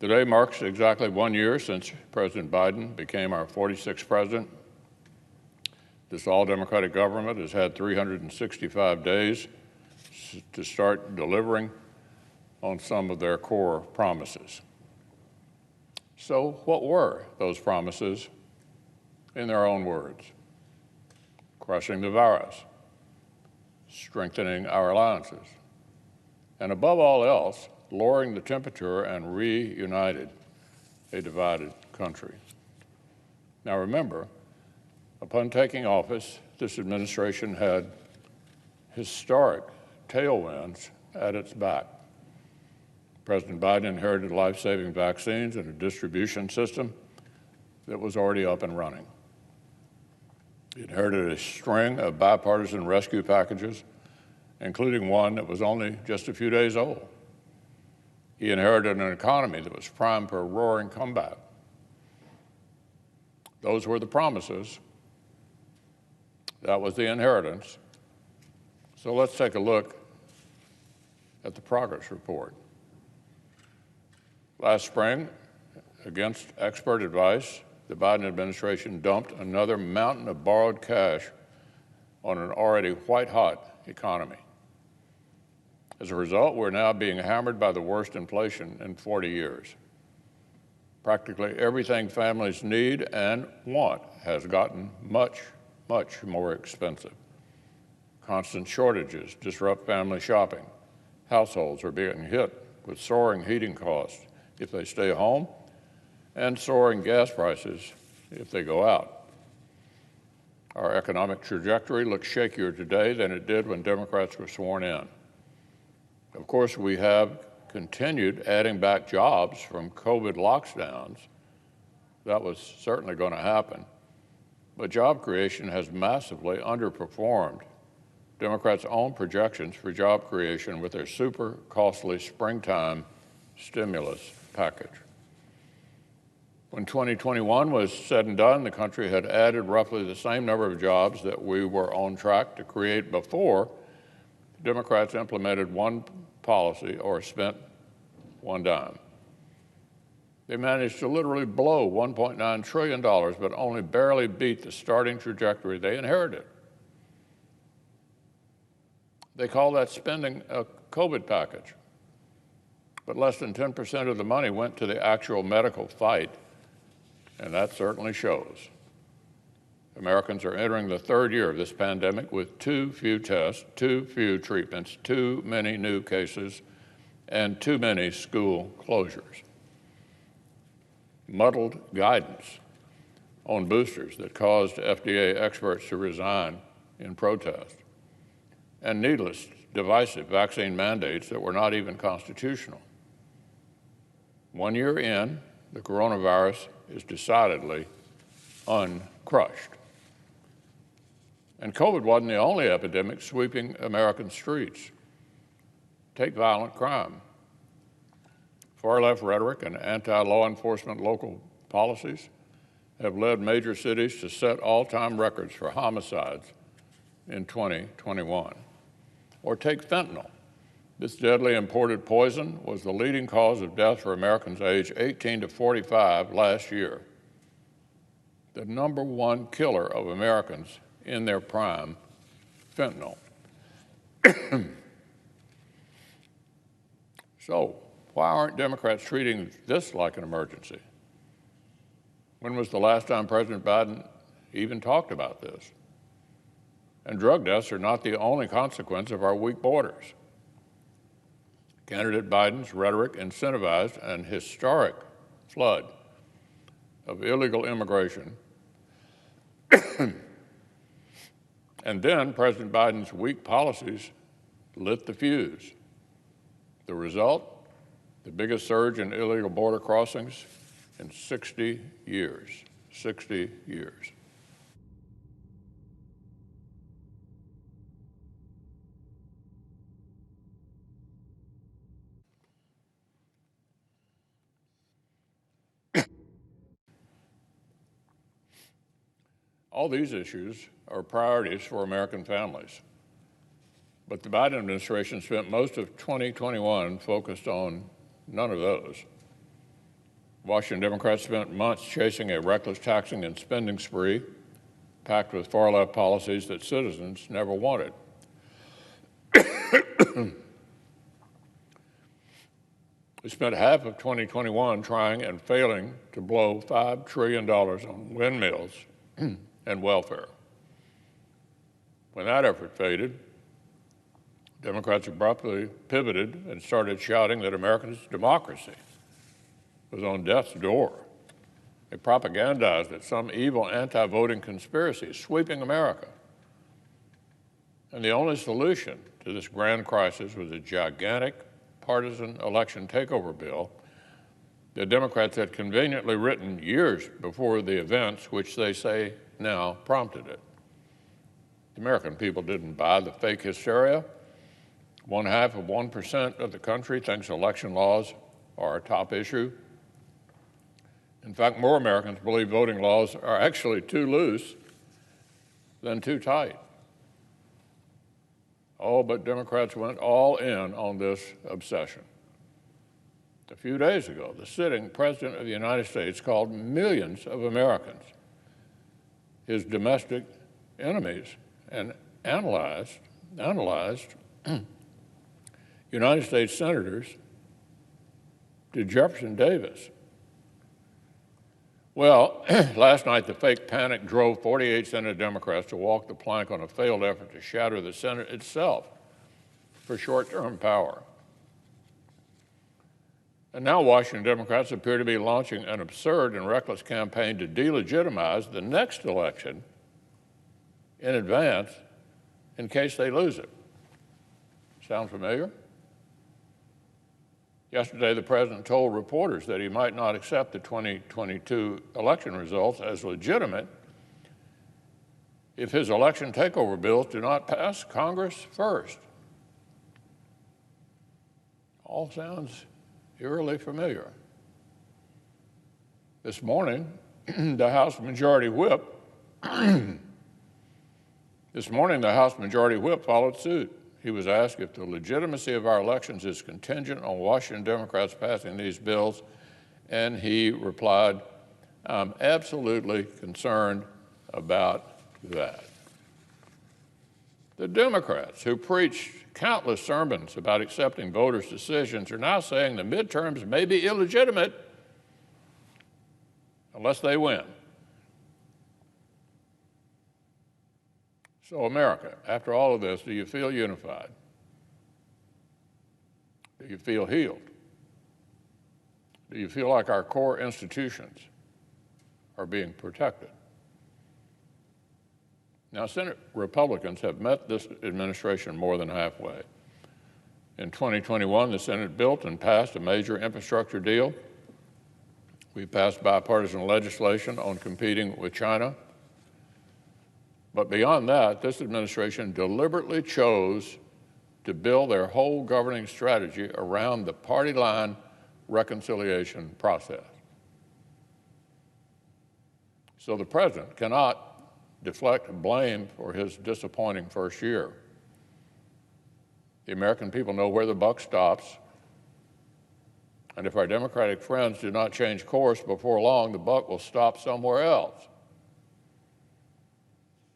Today marks exactly 1 year since President Biden became our 46th president. This all-Democratic government has had 365 days to start delivering on some of their core promises. So what were those promises in their own words? Crushing the virus, strengthening our alliances, and above all else, lowering the temperature and reunited a divided country. Now remember, upon taking office, this administration had historic tailwinds at its back. President Biden inherited life-saving vaccines and a distribution system that was already up and running. He inherited a string of bipartisan rescue packages, including one that was only just a few days old. He inherited an economy that was primed for a roaring comeback. Those were the promises. That was the inheritance. So let's take a look at the progress report. Last spring, against expert advice, the Biden administration dumped another mountain of borrowed cash on an already white-hot economy. As a result, we're now being hammered by the worst inflation in 40 years. Practically everything families need and want has gotten much, much more expensive. Constant shortages disrupt family shopping. Households are being hit with soaring heating costs if they stay home and soaring gas prices if they go out. Our economic trajectory looks shakier today than it did when Democrats were sworn in. Of course, we have continued adding back jobs from COVID lockdowns. That was certainly going to happen. But job creation has massively underperformed Democrats' own projections for job creation with their super costly springtime stimulus package. When 2021 was said and done, the country had added roughly the same number of jobs that we were on track to create before Democrats implemented one policy or spent one dime. They managed to literally blow $1.9 trillion, but only barely beat the starting trajectory they inherited. They call that spending a COVID package. But less than 10% of the money went to the actual medical fight, and that certainly shows. Americans are entering the third year of this pandemic with too few tests, too few treatments, too many new cases, and too many school closures. Muddled guidance on boosters that caused FDA experts to resign in protest, and needless, divisive vaccine mandates that were not even constitutional. 1 year in, the coronavirus is decidedly uncrushed. And COVID wasn't the only epidemic sweeping American streets. Take violent crime. Far-left rhetoric and anti-law enforcement local policies have led major cities to set all-time records for homicides in 2021. Or take fentanyl. This deadly imported poison was the leading cause of death for Americans aged 18 to 45 last year. The #1 killer of Americans in their prime, fentanyl. So, why aren't Democrats treating this like an emergency? When was the last time President Biden even talked about this? And drug deaths are not the only consequence of our weak borders. Candidate Biden's rhetoric incentivized an historic flood of illegal immigration. And then President Biden's weak policies lit the fuse. The result, the biggest surge in illegal border crossings in 60 years. 60 years. All these issues are priorities for American families. But the Biden administration spent most of 2021 focused on none of those. Washington Democrats spent months chasing a reckless taxing and spending spree packed with far-left policies that citizens never wanted. We spent half of 2021 trying and failing to blow $5 trillion on windmills and welfare. When that effort faded, Democrats abruptly pivoted and started shouting that American democracy was on death's door. They propagandized that some evil anti-voting conspiracy is sweeping America. And the only solution to this grand crisis was a gigantic partisan election takeover bill that Democrats had conveniently written years before the events which they say now prompted it. The American people didn't buy the fake hysteria. 0.5% of the country thinks election laws are a top issue. In fact, more Americans believe voting laws are actually too loose than too tight. Oh, but Democrats went all in on this obsession. A few days ago, the sitting President of the United States called millions of Americans his domestic enemies and analyzed United States senators to Jefferson Davis. Well, last night the fake panic drove 48 Senate Democrats to walk the plank on a failed effort to shatter the Senate itself for short-term power. And now Washington Democrats appear to be launching an absurd and reckless campaign to delegitimize the next election in advance in case they lose it. Sound familiar? Yesterday, the president told reporters that he might not accept the 2022 election results as legitimate if his election takeover bills do not pass Congress first. All sounds eerily familiar. This morning, the House Majority Whip followed suit. He was asked if the legitimacy of our elections is contingent on Washington Democrats passing these bills, and he replied, "I'm absolutely concerned about that." The Democrats, who preached countless sermons about accepting voters' decisions, are now saying the midterms may be illegitimate unless they win. So, America, after all of this, do you feel unified? Do you feel healed? Do you feel like our core institutions are being protected? Now, Senate Republicans have met this administration more than halfway. In 2021, the Senate built and passed a major infrastructure deal. We passed bipartisan legislation on competing with China. But beyond that, this administration deliberately chose to build their whole governing strategy around the party line reconciliation process. So the president cannot deflect blame for his disappointing first year. The American people know where the buck stops. And if our Democratic friends do not change course before long, the buck will stop somewhere else.